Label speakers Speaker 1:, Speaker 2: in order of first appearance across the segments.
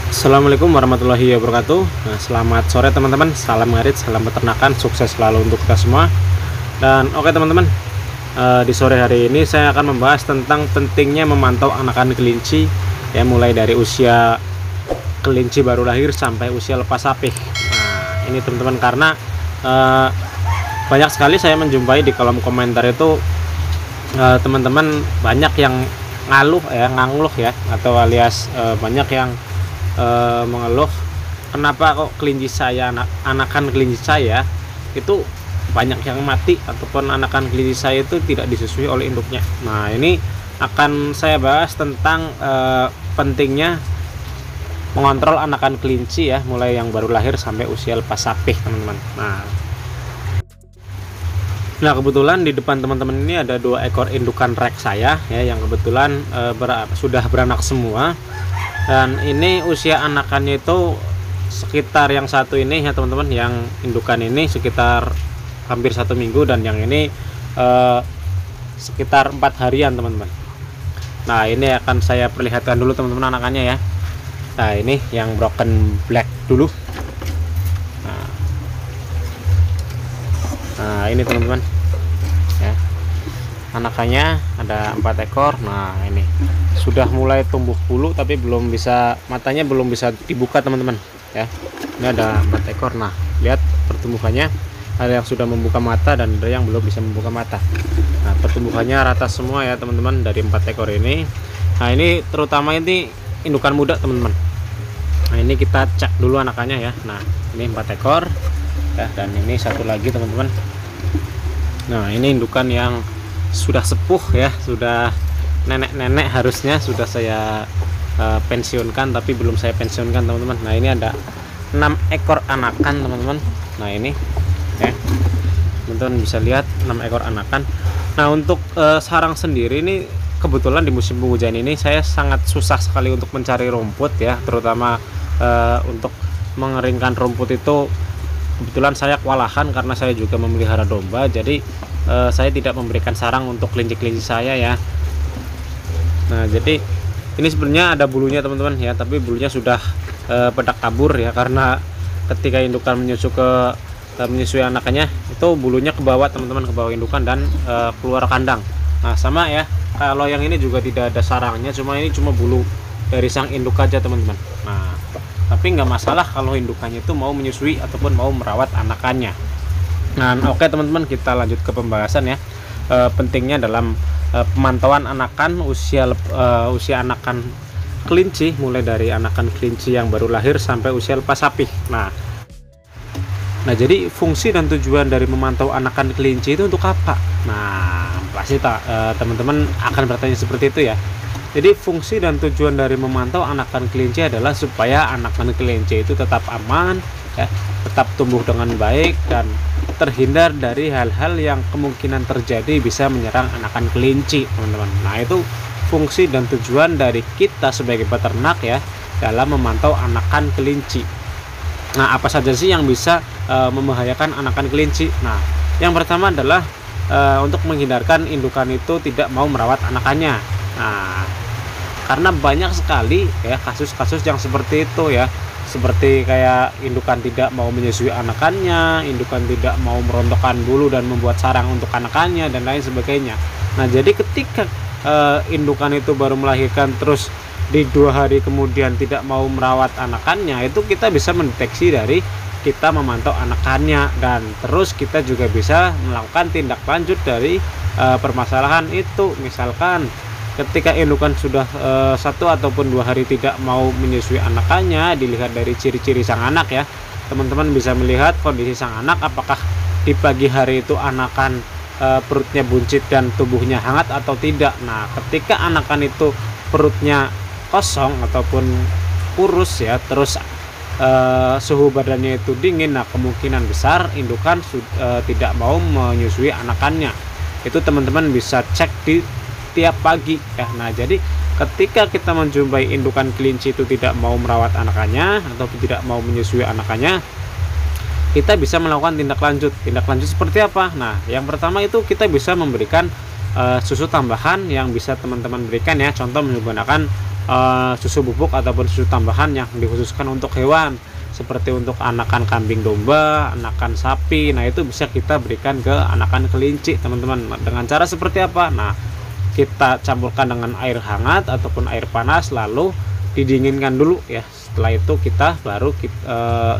Speaker 1: Assalamualaikum warahmatullahi wabarakatuh. Nah, selamat sore teman-teman. Salam ngarit, salam peternakan, sukses selalu untuk kita semua. Dan oke teman-teman, di sore hari ini saya akan membahas tentang pentingnya memantau anakan kelinci, ya mulai dari usia kelinci baru lahir sampai usia lepas sapih. Nah, ini teman-teman karena banyak sekali saya menjumpai di kolom komentar itu teman-teman banyak yang ngangluh ya, atau alias banyak yang mengeluh kenapa kok kelinci saya anakan kelinci saya itu banyak yang mati ataupun anakan kelinci saya itu tidak disusui oleh induknya. Nah, ini akan saya bahas tentang pentingnya mengontrol anakan kelinci ya, mulai yang baru lahir sampai usia lepas sapih teman-teman. Nah, kebetulan di depan teman-teman ini ada 2 ekor indukan rek saya ya, yang kebetulan sudah beranak semua. Dan ini usia anakannya itu sekitar yang satu ini ya teman-teman, yang indukan ini sekitar hampir 1 minggu, dan yang ini sekitar 4 harian teman-teman. Nah, ini akan saya perlihatkan dulu teman-teman anakannya ya. Nah, ini yang broken black dulu. Nah, ini teman-teman ya, anakannya ada 4 ekor. Nah, ini sudah mulai tumbuh bulu tapi matanya belum bisa dibuka teman-teman ya. Ini ada 4 ekor. Nah, lihat pertumbuhannya, ada yang sudah membuka mata dan ada yang belum bisa membuka mata. Nah, pertumbuhannya rata semua ya teman-teman dari 4 ekor ini. Nah, ini terutama ini indukan muda teman-teman. Nah, ini kita cek dulu anakannya ya. Nah, ini 4 ekor ya, dan ini satu lagi teman-teman. Nah, ini indukan yang sudah sepuh ya, sudah nenek-nenek, harusnya sudah saya pensiunkan tapi belum saya pensiunkan teman-teman. Nah, ini ada 6 ekor anakan teman-teman. Nah, ini ya, teman-teman bisa lihat 6 ekor anakan. Nah, untuk sarang sendiri ini kebetulan di musim penghujan ini saya sangat susah sekali untuk mencari rumput ya, terutama untuk mengeringkan rumput itu kebetulan saya kewalahan karena saya juga memelihara domba. Jadi saya tidak memberikan sarang untuk kelinci-kelinci saya ya. Nah, jadi ini sebenarnya ada bulunya teman-teman ya, tapi bulunya sudah pada kabur ya, karena ketika indukan menyusui anakannya itu bulunya ke bawah teman-teman, ke bawah indukan dan keluar kandang. Nah, sama ya, kalau yang ini juga tidak ada sarangnya, ini cuma bulu dari sang induk aja teman-teman. Nah, tapi nggak masalah kalau indukannya itu mau menyusui ataupun mau merawat anakannya. Nah, oke teman-teman, kita lanjut ke pembahasan ya. Pentingnya dalam pemantauan anakan usia anakan kelinci, mulai dari anakan kelinci yang baru lahir sampai usia lepas sapih. Nah, jadi fungsi dan tujuan dari memantau anakan kelinci itu untuk apa? Nah, pasti teman-teman akan bertanya seperti itu ya. Jadi fungsi dan tujuan dari memantau anakan kelinci adalah supaya anakan kelinci itu tetap aman ya, tetap tumbuh dengan baik dan terhindar dari hal-hal yang kemungkinan terjadi bisa menyerang anakan kelinci teman-teman. Nah, itu fungsi dan tujuan dari kita sebagai peternak ya dalam memantau anakan kelinci. Nah, apa saja sih yang bisa membahayakan anakan kelinci? Nah, yang pertama adalah untuk menghindarkan indukan itu tidak mau merawat anakannya. Nah, karena banyak sekali ya kasus-kasus yang seperti itu ya, seperti kayak indukan tidak mau menyusui anakannya, indukan tidak mau merontokkan bulu dan membuat sarang untuk anakannya dan lain sebagainya. Nah, jadi ketika indukan itu baru melahirkan terus di 2 hari kemudian tidak mau merawat anakannya, itu kita bisa mendeteksi dari kita memantau anakannya, dan terus kita juga bisa melakukan tindak lanjut dari permasalahan itu. Misalkan ketika indukan sudah 1 ataupun 2 hari tidak mau menyusui anakannya, dilihat dari ciri-ciri sang anak ya. Teman-teman bisa melihat kondisi sang anak, apakah di pagi hari itu anakan perutnya buncit dan tubuhnya hangat atau tidak. Nah, ketika anakan itu perutnya kosong ataupun kurus ya, terus suhu badannya itu dingin, nah kemungkinan besar indukan tidak mau menyusui anakannya. Itu teman-teman bisa cek di tiap pagi ya. Nah, jadi ketika kita menjumpai indukan kelinci itu tidak mau merawat anakannya atau tidak mau menyusui anakannya, kita bisa melakukan tindak lanjut seperti apa? Nah, yang pertama itu kita bisa memberikan susu tambahan yang bisa teman-teman berikan ya, contoh menggunakan susu bubuk ataupun susu tambahan yang dikhususkan untuk hewan, seperti untuk anakan kambing domba, anakan sapi. Nah itu bisa kita berikan ke anakan kelinci teman-teman. Dengan cara seperti apa? Nah, kita campurkan dengan air hangat ataupun air panas, lalu didinginkan dulu ya. Setelah itu kita baru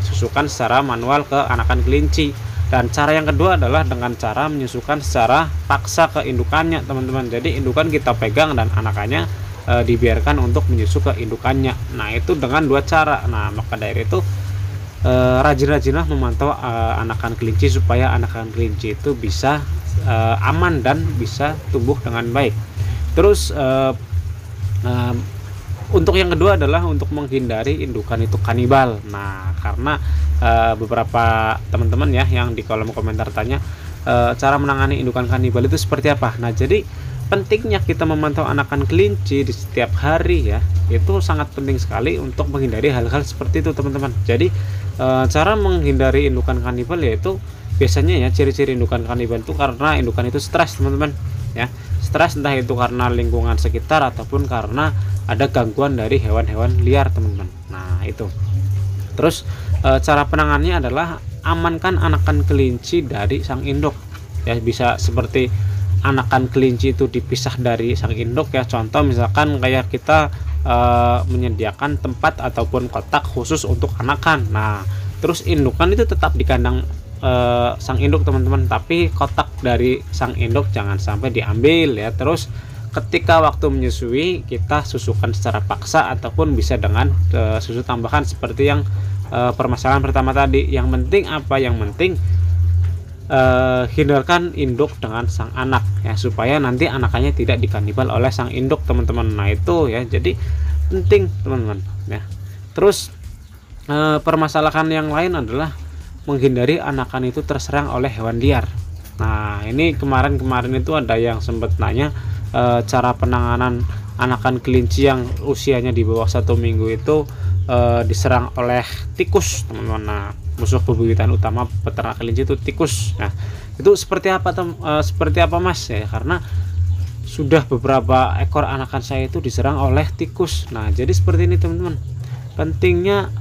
Speaker 1: susukan secara manual ke anakan kelinci. Dan cara yang kedua adalah dengan cara menyusukan secara paksa ke indukannya teman-teman. Jadi indukan kita pegang dan anakannya dibiarkan untuk menyusu ke indukannya. Nah itu dengan dua cara. Nah maka dari itu rajin-rajinlah memantau anakan kelinci supaya anakan kelinci itu bisa aman dan bisa tumbuh dengan baik. Terus untuk yang kedua adalah untuk menghindari indukan itu kanibal. Nah karena beberapa teman-teman ya yang di kolom komentar tanya cara menangani indukan kanibal itu seperti apa. Nah jadi pentingnya kita memantau anakan kelinci di setiap hari ya, itu sangat penting sekali untuk menghindari hal-hal seperti itu teman-teman. Jadi cara menghindari indukan kanibal yaitu biasanya ya, ciri-ciri indukan kanibal itu karena indukan itu stres teman-teman ya. Stres entah itu karena lingkungan sekitar ataupun karena ada gangguan dari hewan-hewan liar teman-teman. Nah itu. Terus cara penanganannya adalah amankan anakan kelinci dari sang induk ya. Bisa seperti anakan kelinci itu dipisah dari sang induk ya. Contoh misalkan kayak kita menyediakan tempat ataupun kotak khusus untuk anakan. Nah terus indukan itu tetap di kandang sang induk teman-teman, tapi kotak dari sang induk jangan sampai diambil ya. Terus ketika waktu menyusui kita susukan secara paksa ataupun bisa dengan susu tambahan seperti yang permasalahan pertama tadi. Yang penting apa? Yang penting hindarkan induk dengan sang anak ya, supaya nanti anakannya tidak dikanibal oleh sang induk teman-teman. Nah itu ya, jadi penting teman-teman ya. Terus permasalahan yang lain adalah menghindari anakan itu terserang oleh hewan liar. Nah ini kemarin itu ada yang sempat nanya cara penanganan anakan kelinci yang usianya di bawah 1 minggu itu diserang oleh tikus teman-teman. Nah musuh bebuyutan utama peternak kelinci itu tikus. Nah itu seperti apa mas ya, karena sudah beberapa ekor anakan saya itu diserang oleh tikus. Nah jadi seperti ini teman-teman, pentingnya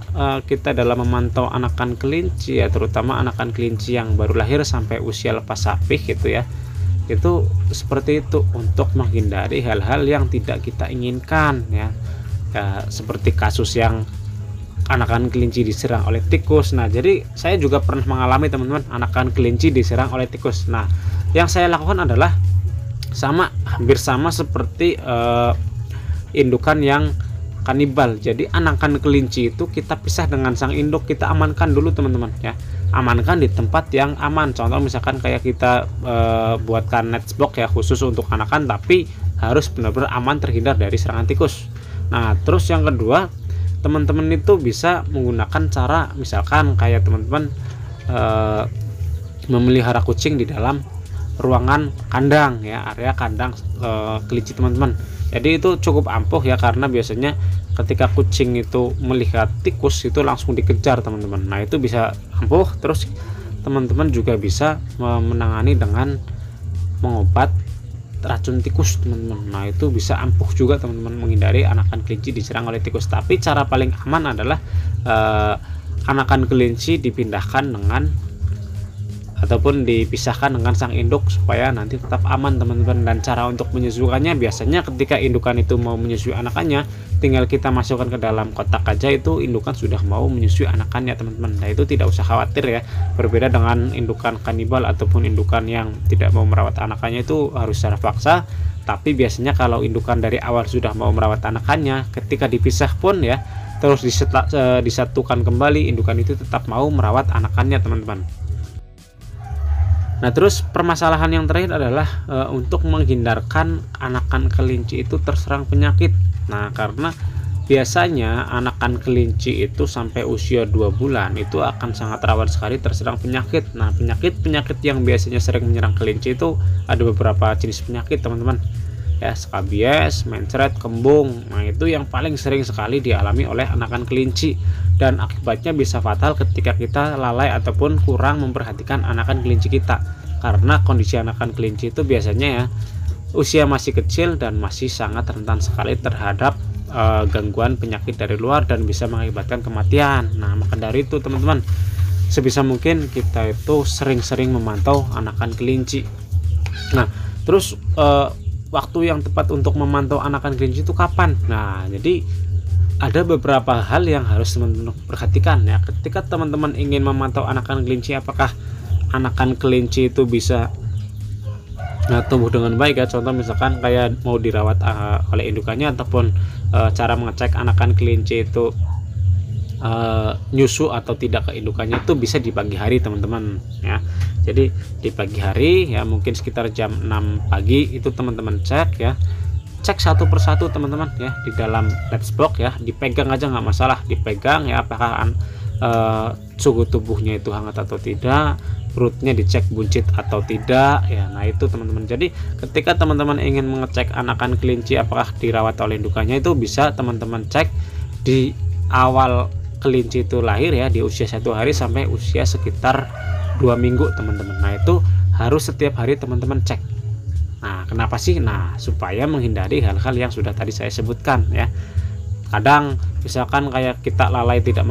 Speaker 1: kita dalam memantau anakan kelinci ya, terutama anakan kelinci yang baru lahir sampai usia lepas sapih gitu ya, itu seperti itu untuk menghindari hal-hal yang tidak kita inginkan ya, seperti kasus yang anakan kelinci diserang oleh tikus. Nah jadi saya juga pernah mengalami teman-teman, anakan kelinci diserang oleh tikus. Nah yang saya lakukan adalah hampir sama seperti indukan yang kanibal. Jadi anakan kelinci itu kita pisah dengan sang induk, kita amankan dulu teman-teman ya, amankan di tempat yang aman. Contoh misalkan kayak kita buatkan net box ya khusus untuk anakan, tapi harus benar-benar aman terhindar dari serangan tikus. Nah terus yang kedua, teman-teman itu bisa menggunakan cara misalkan kayak teman-teman memelihara kucing di dalam ruangan kandang ya, area kandang kelinci teman-teman. Jadi itu cukup ampuh ya, karena biasanya ketika kucing itu melihat tikus itu langsung dikejar teman-teman. Nah itu bisa ampuh. Terus teman-teman juga bisa menangani dengan mengobat racun tikus teman-teman. Nah itu bisa ampuh juga teman-teman, menghindari anakan kelinci diserang oleh tikus. Tapi cara paling aman adalah anakan kelinci dipindahkan ataupun dipisahkan dengan sang induk supaya nanti tetap aman teman-teman. Dan cara untuk menyusukannya biasanya ketika indukan itu mau menyusui anakannya, tinggal kita masukkan ke dalam kotak aja, itu indukan sudah mau menyusui anakannya teman-teman. Nah itu tidak usah khawatir ya, berbeda dengan indukan kanibal ataupun indukan yang tidak mau merawat anakannya, itu harus secara paksa. Tapi biasanya kalau indukan dari awal sudah mau merawat anakannya, ketika dipisah pun ya terus disatukan kembali, indukan itu tetap mau merawat anakannya teman-teman. Nah terus permasalahan yang terakhir adalah untuk menghindarkan anakan kelinci itu terserang penyakit. Nah karena biasanya anakan kelinci itu sampai usia 2 bulan itu akan sangat rawan sekali terserang penyakit. Nah penyakit yang biasanya sering menyerang kelinci itu ada beberapa jenis penyakit teman-teman ya, skabies, mencret, kembung. Nah itu yang paling sering sekali dialami oleh anakan kelinci, dan akibatnya bisa fatal ketika kita lalai ataupun kurang memperhatikan anakan kelinci kita. Karena kondisi anakan kelinci itu biasanya ya usia masih kecil dan masih sangat rentan sekali terhadap gangguan penyakit dari luar dan bisa mengakibatkan kematian. Nah, maka dari itu teman-teman, sebisa mungkin kita itu sering-sering memantau anakan kelinci. Nah, terus waktu yang tepat untuk memantau anakan kelinci itu kapan? Nah, jadi ada beberapa hal yang harus teman-teman perhatikan ya. Ketika teman-teman ingin memantau anakan kelinci, apakah anakan kelinci itu bisa tumbuh dengan baik ya. Contoh misalkan kayak mau dirawat oleh indukannya, ataupun cara mengecek anakan kelinci itu nyusu atau tidak ke indukannya itu bisa di pagi hari teman-teman ya. Jadi di pagi hari ya, mungkin sekitar jam 6 pagi itu teman-teman cek ya, cek satu persatu teman-teman ya, di dalam let's box ya, dipegang aja nggak masalah, dipegang ya, apakah suhu tubuhnya itu hangat atau tidak, perutnya dicek buncit atau tidak ya. Nah itu teman-teman, jadi ketika teman-teman ingin mengecek anakan kelinci apakah dirawat oleh indukannya, itu bisa teman-teman cek di awal kelinci itu lahir ya, di usia 1 hari sampai usia sekitar 2 minggu teman-teman. Nah itu harus setiap hari teman-teman cek. Nah kenapa sih? Nah supaya menghindari hal-hal yang sudah tadi saya sebutkan ya. Kadang misalkan kayak kita lalai tidak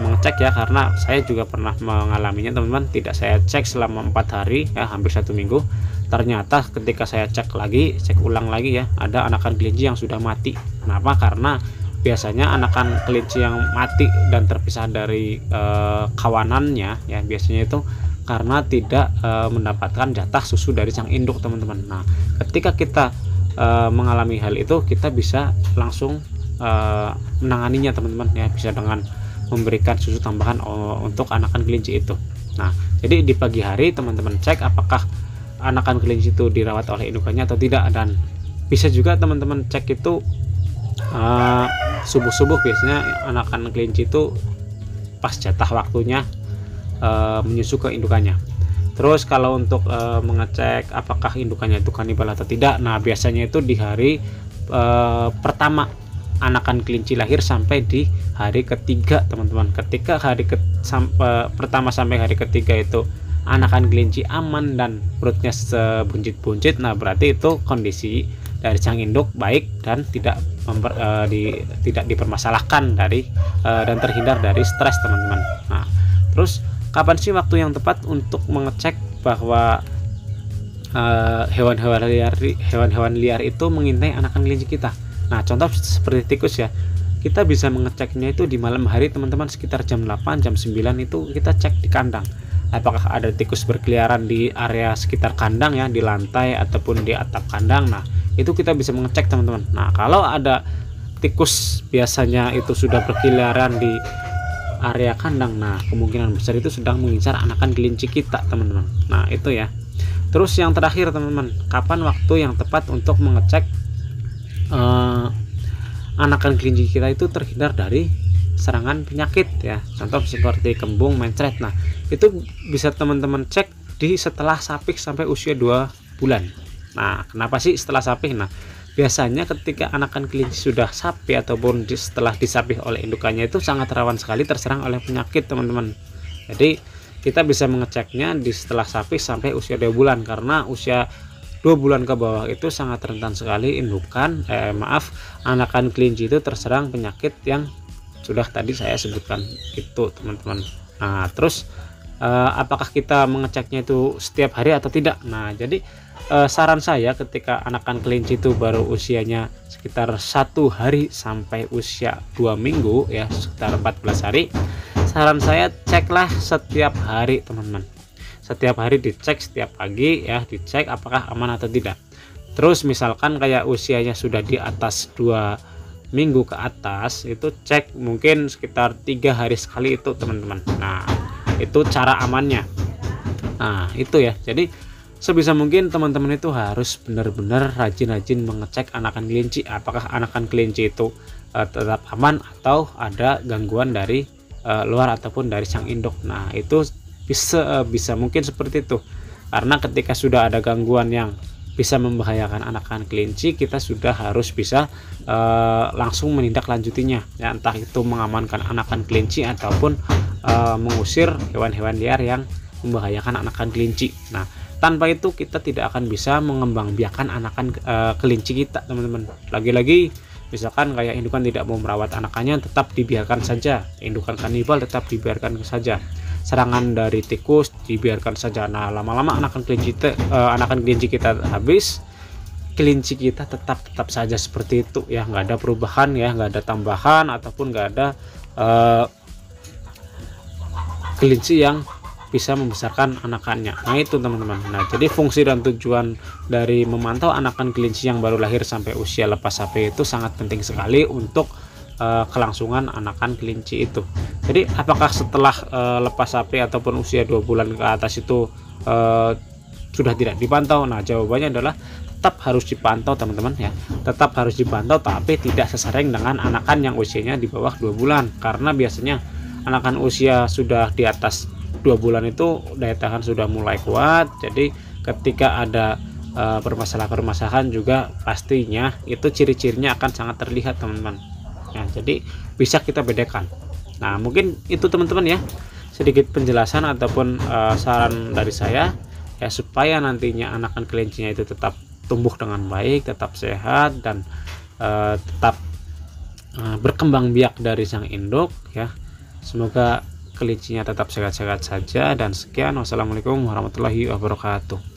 Speaker 1: mengecek ya, karena saya juga pernah mengalaminya teman-teman, tidak saya cek selama 4 hari ya, hampir 1 minggu. Ternyata ketika saya cek ulang lagi ya, ada anakan kelinci yang sudah mati. Kenapa? Karena biasanya anakan kelinci yang mati dan terpisah dari kawanannya ya, biasanya itu karena tidak mendapatkan jatah susu dari sang induk teman-teman. Nah ketika kita mengalami hal itu, kita bisa langsung menanganinya teman-teman ya, bisa dengan memberikan susu tambahan untuk anakan kelinci itu. Nah jadi di pagi hari teman-teman cek apakah anakan kelinci itu dirawat oleh indukannya atau tidak, dan bisa juga teman-teman cek itu subuh-subuh. Biasanya anakan kelinci itu pas jatah waktunya menyusu ke indukannya. Terus kalau untuk mengecek apakah indukannya itu kanibal atau tidak, nah biasanya itu di hari pertama anakan kelinci lahir sampai di hari ketiga teman-teman. Ketika pertama sampai hari ketiga itu anakan kelinci aman dan perutnya sebuncit-buncit, nah berarti itu kondisi dari sang induk baik dan tidak dipermasalahkan dan terhindar dari stres teman-teman. Nah terus kapan sih waktu yang tepat untuk mengecek bahwa hewan-hewan liar itu mengintai anakan kelinci kita? Nah contoh seperti tikus ya, kita bisa mengeceknya itu di malam hari teman-teman, sekitar jam 8 jam 9 itu kita cek di kandang apakah ada tikus berkeliaran di area sekitar kandang ya, di lantai ataupun di atap kandang. Nah itu kita bisa mengecek teman-teman. Nah kalau ada tikus biasanya itu sudah berkeliaran di area kandang, nah kemungkinan besar itu sedang mengincar anakan kelinci kita teman-teman. Nah itu ya. Terus yang terakhir teman-teman, kapan waktu yang tepat untuk mengecek anakan kelinci kita itu terhindar dari serangan penyakit ya, contoh seperti kembung, mencret. Nah itu bisa teman-teman cek setelah sapik sampai usia 2 bulan. Nah kenapa sih setelah sapik? Nah biasanya ketika anakan kelinci sudah sapi ataupun setelah disapih oleh indukannya itu sangat rawan sekali terserang oleh penyakit teman-teman. Jadi kita bisa mengeceknya setelah sapih sampai usia 2 bulan, karena usia 2 bulan ke bawah itu sangat rentan sekali anakan kelinci itu terserang penyakit yang sudah tadi saya sebutkan itu teman-teman. Nah terus apakah kita mengeceknya itu setiap hari atau tidak? Nah jadi saran saya ketika anakan kelinci itu baru usianya sekitar 1 hari sampai usia 2 minggu ya, sekitar 14 hari, saran saya ceklah setiap hari teman-teman. Setiap hari dicek, setiap pagi ya dicek apakah aman atau tidak. Terus misalkan kayak usianya sudah di atas 2 minggu ke atas, itu cek mungkin sekitar 3 hari sekali itu teman-teman. Nah itu cara amannya. Nah itu ya, jadi sebisa mungkin teman-teman itu harus benar-benar rajin-rajin mengecek anakan kelinci apakah anakan kelinci itu tetap aman atau ada gangguan dari luar ataupun dari sang induk. Nah itu bisa mungkin seperti itu, karena ketika sudah ada gangguan yang bisa membahayakan anakan kelinci, kita sudah harus bisa langsung menindaklanjutinya ya, entah itu mengamankan anakan kelinci ataupun mengusir hewan-hewan liar yang membahayakan anakan kelinci. Nah tanpa itu kita tidak akan bisa mengembangbiakan anakan kelinci kita teman-teman. Lagi-lagi Misalkan kayak indukan tidak mau merawat anakannya, tetap dibiarkan saja. Indukan kanibal tetap dibiarkan saja. Serangan dari tikus dibiarkan saja. Nah, lama-lama anakan kelinci kita habis, kelinci kita tetap saja seperti itu ya, nggak ada perubahan ya, nggak ada tambahan ataupun nggak ada kelinci yang bisa membesarkan anakannya. Nah itu teman-teman. Nah jadi fungsi dan tujuan dari memantau anakan kelinci yang baru lahir sampai usia lepas HP itu sangat penting sekali untuk kelangsungan anakan kelinci itu. Jadi apakah setelah lepas HP ataupun usia 2 bulan ke atas itu sudah tidak dipantau? Nah jawabannya adalah tetap harus dipantau teman-teman ya, tetap harus dipantau, tapi tidak sesering dengan anakan yang usianya di bawah 2 bulan, karena biasanya anakan usia sudah di atas 2 bulan itu daya tahan sudah mulai kuat. Jadi ketika ada permasalahan juga pastinya itu ciri-cirinya akan sangat terlihat teman-teman ya, jadi bisa kita bedakan. Nah mungkin itu teman-teman ya, sedikit penjelasan ataupun saran dari saya ya, supaya nantinya anakan kelincinya itu tetap tumbuh dengan baik, tetap sehat, dan tetap berkembang biak dari sang induk ya. Semoga kelincinya tetap sehat-sehat saja, dan sekian, wassalamualaikum warahmatullahi wabarakatuh.